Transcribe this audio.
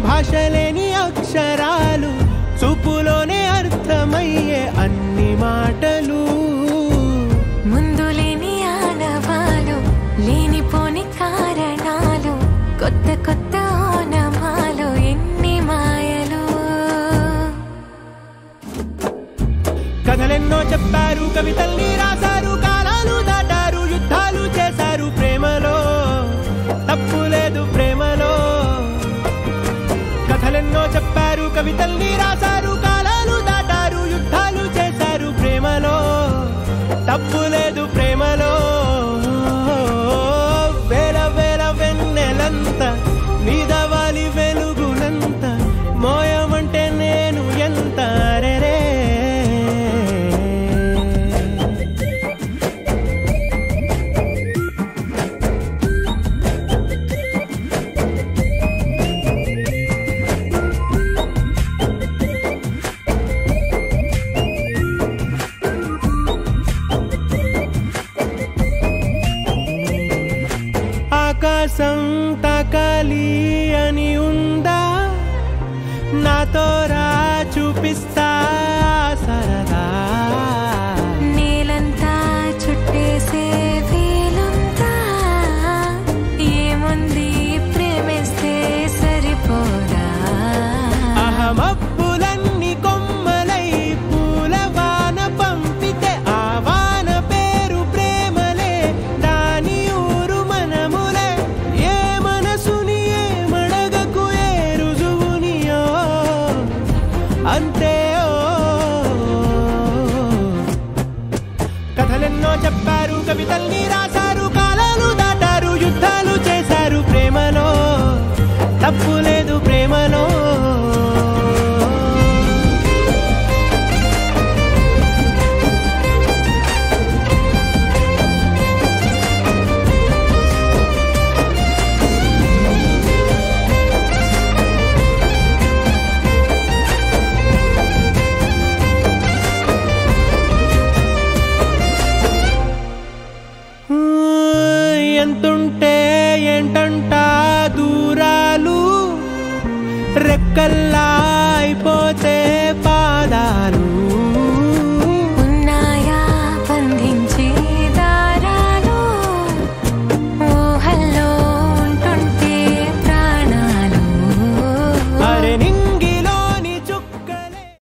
భాషలేని అక్షరాలు చూపులోనే అర్థమయ్యే అన్ని మాటలు ముందులేని ఆనవాలు లేనిపోని కారణాలు కొత్త కొత్త ఓనమాలు ఎన్ని మాయలు కథలెన్నో చెప్పారు కవితల్ని రాశారు కాలాలు దాటారు యుద్ధాలు చేశారు ప్రేమలో తప్పు లేదు ప్రేమలో కథలెన్నో చెప్పారు కవితల్ని రాశారు కాలాలు దాటారు యుద్ధాలు చేశారు ప్రేమలో తప్పు లేదు ప్రేమలో వేల వేల వెన్నెలంత నీదవాలి వెలుగునంత మోయమంటే నేను ఎంత రే ఆకాశం తాకాలి అని ఉందా నాతో రా చూపిస్తా సరదా నేలంతా చుట్టేసే వీలుందా ఏముంది ప్రేమిస్తే సరిపోదా అహమబ్బులన్నీ కొమ్మలై పూలవాన పంపితే ఆ వాన పేరు ప్రేమలే దాని ఊరు మనములే ఏ మనసుని ఏ మడగకు ఏ రుజువునియో అంతే కథలెన్నో చెప్పారు కవితల్ని రాశారు కాలాలు దాటారు యుద్ధాలు చేశారు ప్రేమలో తప్పు లేదు ప్రేమలో ఎంతుంటే ఏంటంట దూరాలు రెక్కల్లా అయిపోతే పాదాలు